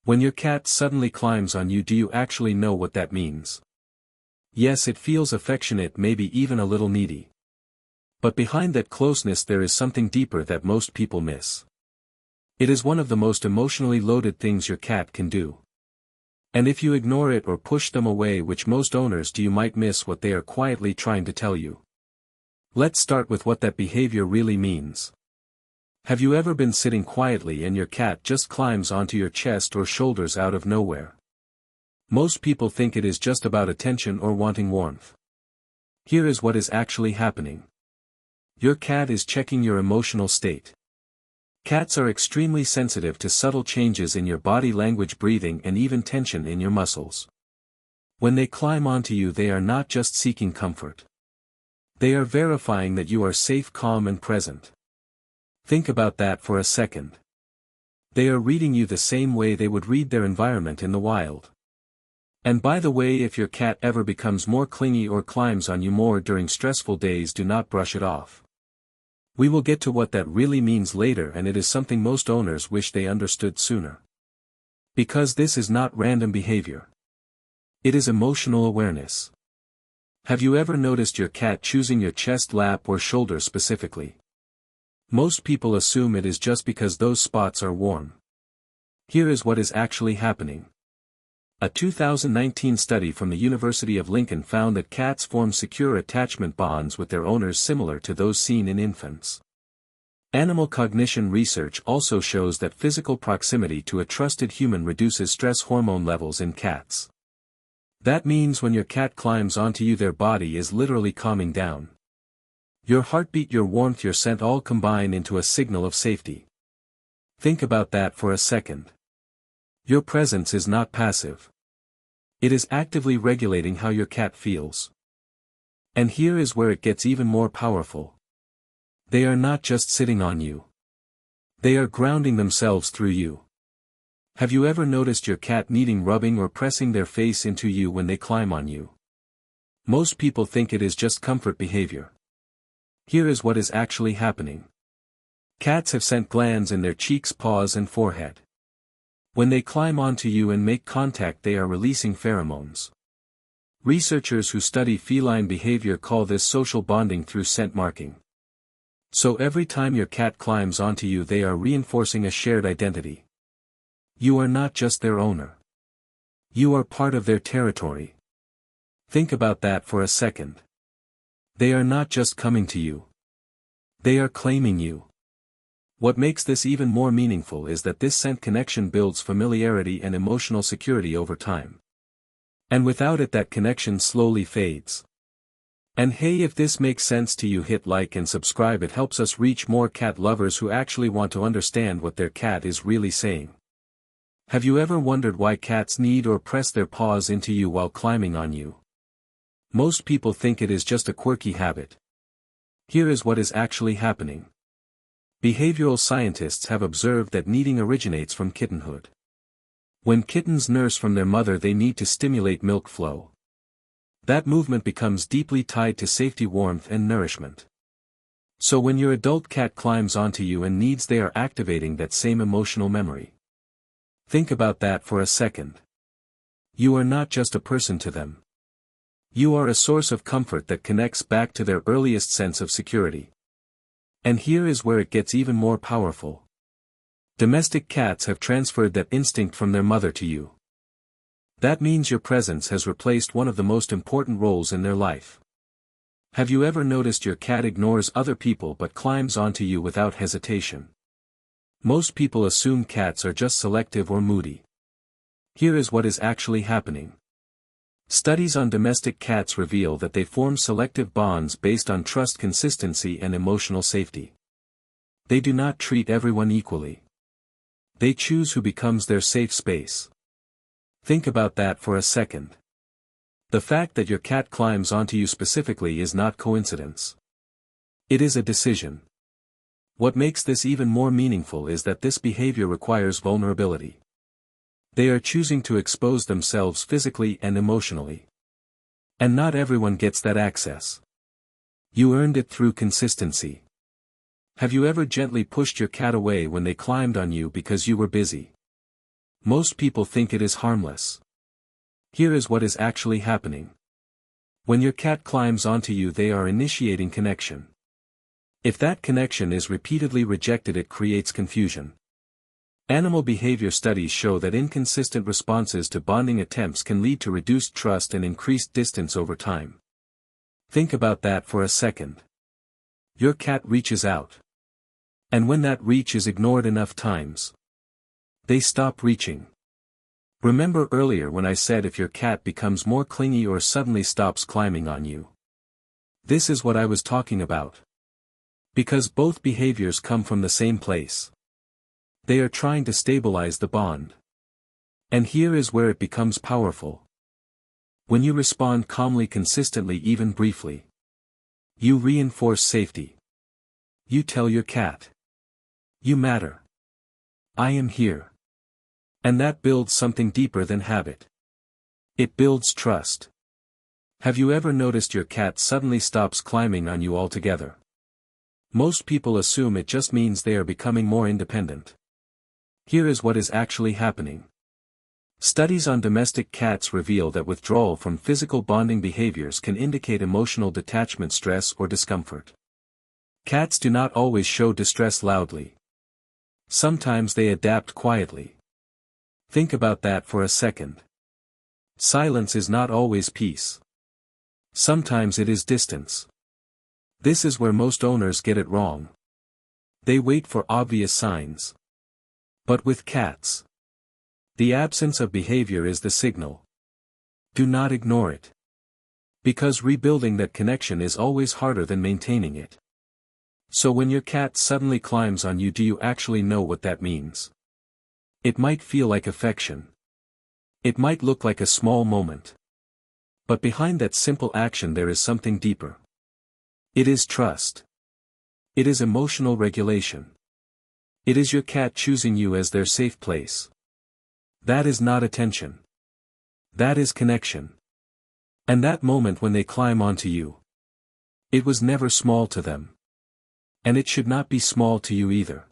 When your cat suddenly climbs on you, do you actually know what that means? Yes, it feels affectionate, maybe even a little needy. But behind that closeness there is something deeper that most people miss. It is one of the most emotionally loaded things your cat can do. And if you ignore it or push them away, which most owners do, you might miss what they are quietly trying to tell you. Let's start with what that behavior really means. Have you ever been sitting quietly and your cat just climbs onto your chest or shoulders out of nowhere? Most people think it is just about attention or wanting warmth. Here is what is actually happening. Your cat is checking your emotional state. Cats are extremely sensitive to subtle changes in your body language, breathing, and even tension in your muscles. When they climb onto you, they are not just seeking comfort. They are verifying that you are safe, calm, and present. Think about that for a second. They are reading you the same way they would read their environment in the wild. And by the way, if your cat ever becomes more clingy or climbs on you more during stressful days, do not brush it off. We will get to what that really means later, and it is something most owners wish they understood sooner. Because this is not random behavior. It is emotional awareness. Have you ever noticed your cat choosing your chest, lap, or shoulder specifically? Most people assume it is just because those spots are warm. Here is what is actually happening. A 2019 study from the University of Lincoln found that cats form secure attachment bonds with their owners similar to those seen in infants. Animal cognition research also shows that physical proximity to a trusted human reduces stress hormone levels in cats. That means when your cat climbs onto you, their body is literally calming down. Your heartbeat, your warmth, your scent all combine into a signal of safety. Think about that for a second. Your presence is not passive. It is actively regulating how your cat feels. And here is where it gets even more powerful. They are not just sitting on you. They are grounding themselves through you. Have you ever noticed your cat needing rubbing or pressing their face into you when they climb on you? Most people think it is just comfort behavior. Here is what is actually happening. Cats have scent glands in their cheeks, paws, and forehead. When they climb onto you and make contact, they are releasing pheromones. Researchers who study feline behavior call this social bonding through scent marking. So every time your cat climbs onto you, they are reinforcing a shared identity. You are not just their owner. You are part of their territory. Think about that for a second. They are not just coming to you. They are claiming you. What makes this even more meaningful is that this scent connection builds familiarity and emotional security over time. And without it, that connection slowly fades. And hey, if this makes sense to you, hit like and subscribe. It helps us reach more cat lovers who actually want to understand what their cat is really saying. Have you ever wondered why cats need or press their paws into you while climbing on you? Most people think it is just a quirky habit. Here is what is actually happening. Behavioral scientists have observed that kneading originates from kittenhood. When kittens nurse from their mother, they need to stimulate milk flow. That movement becomes deeply tied to safety, warmth, and nourishment. So when your adult cat climbs onto you and needs, they are activating that same emotional memory. Think about that for a second. You are not just a person to them. You are a source of comfort that connects back to their earliest sense of security. And here is where it gets even more powerful. Domestic cats have transferred that instinct from their mother to you. That means your presence has replaced one of the most important roles in their life. Have you ever noticed your cat ignores other people but climbs onto you without hesitation? Most people assume cats are just selective or moody. Here is what is actually happening. Studies on domestic cats reveal that they form selective bonds based on trust, consistency, and emotional safety. They do not treat everyone equally. They choose who becomes their safe space. Think about that for a second. The fact that your cat climbs onto you specifically is not coincidence. It is a decision. What makes this even more meaningful is that this behavior requires vulnerability. They are choosing to expose themselves physically and emotionally. And not everyone gets that access. You earned it through consistency. Have you ever gently pushed your cat away when they climbed on you because you were busy? Most people think it is harmless. Here is what is actually happening. When your cat climbs onto you, they are initiating connection. If that connection is repeatedly rejected, it creates confusion. Animal behavior studies show that inconsistent responses to bonding attempts can lead to reduced trust and increased distance over time. Think about that for a second. Your cat reaches out. And when that reach is ignored enough times, they stop reaching. Remember earlier when I said if your cat becomes more clingy or suddenly stops climbing on you? This is what I was talking about. Because both behaviors come from the same place. They are trying to stabilize the bond. And here is where it becomes powerful. When you respond calmly, consistently, even briefly, you reinforce safety. You tell your cat, you matter. I am here. And that builds something deeper than habit. It builds trust. Have you ever noticed your cat suddenly stops climbing on you altogether? Most people assume it just means they are becoming more independent. Here is what is actually happening. Studies on domestic cats reveal that withdrawal from physical bonding behaviors can indicate emotional detachment, stress, or discomfort. Cats do not always show distress loudly. Sometimes they adapt quietly. Think about that for a second. Silence is not always peace. Sometimes it is distance. This is where most owners get it wrong. They wait for obvious signs. But with cats, the absence of behavior is the signal. Do not ignore it. Because rebuilding that connection is always harder than maintaining it. So when your cat suddenly climbs on you, do you actually know what that means? It might feel like affection. It might look like a small moment. But behind that simple action there is something deeper. It is trust. It is emotional regulation. It is your cat choosing you as their safe place. That is not attention. That is connection. And that moment when they climb onto you, it was never small to them. And it should not be small to you either.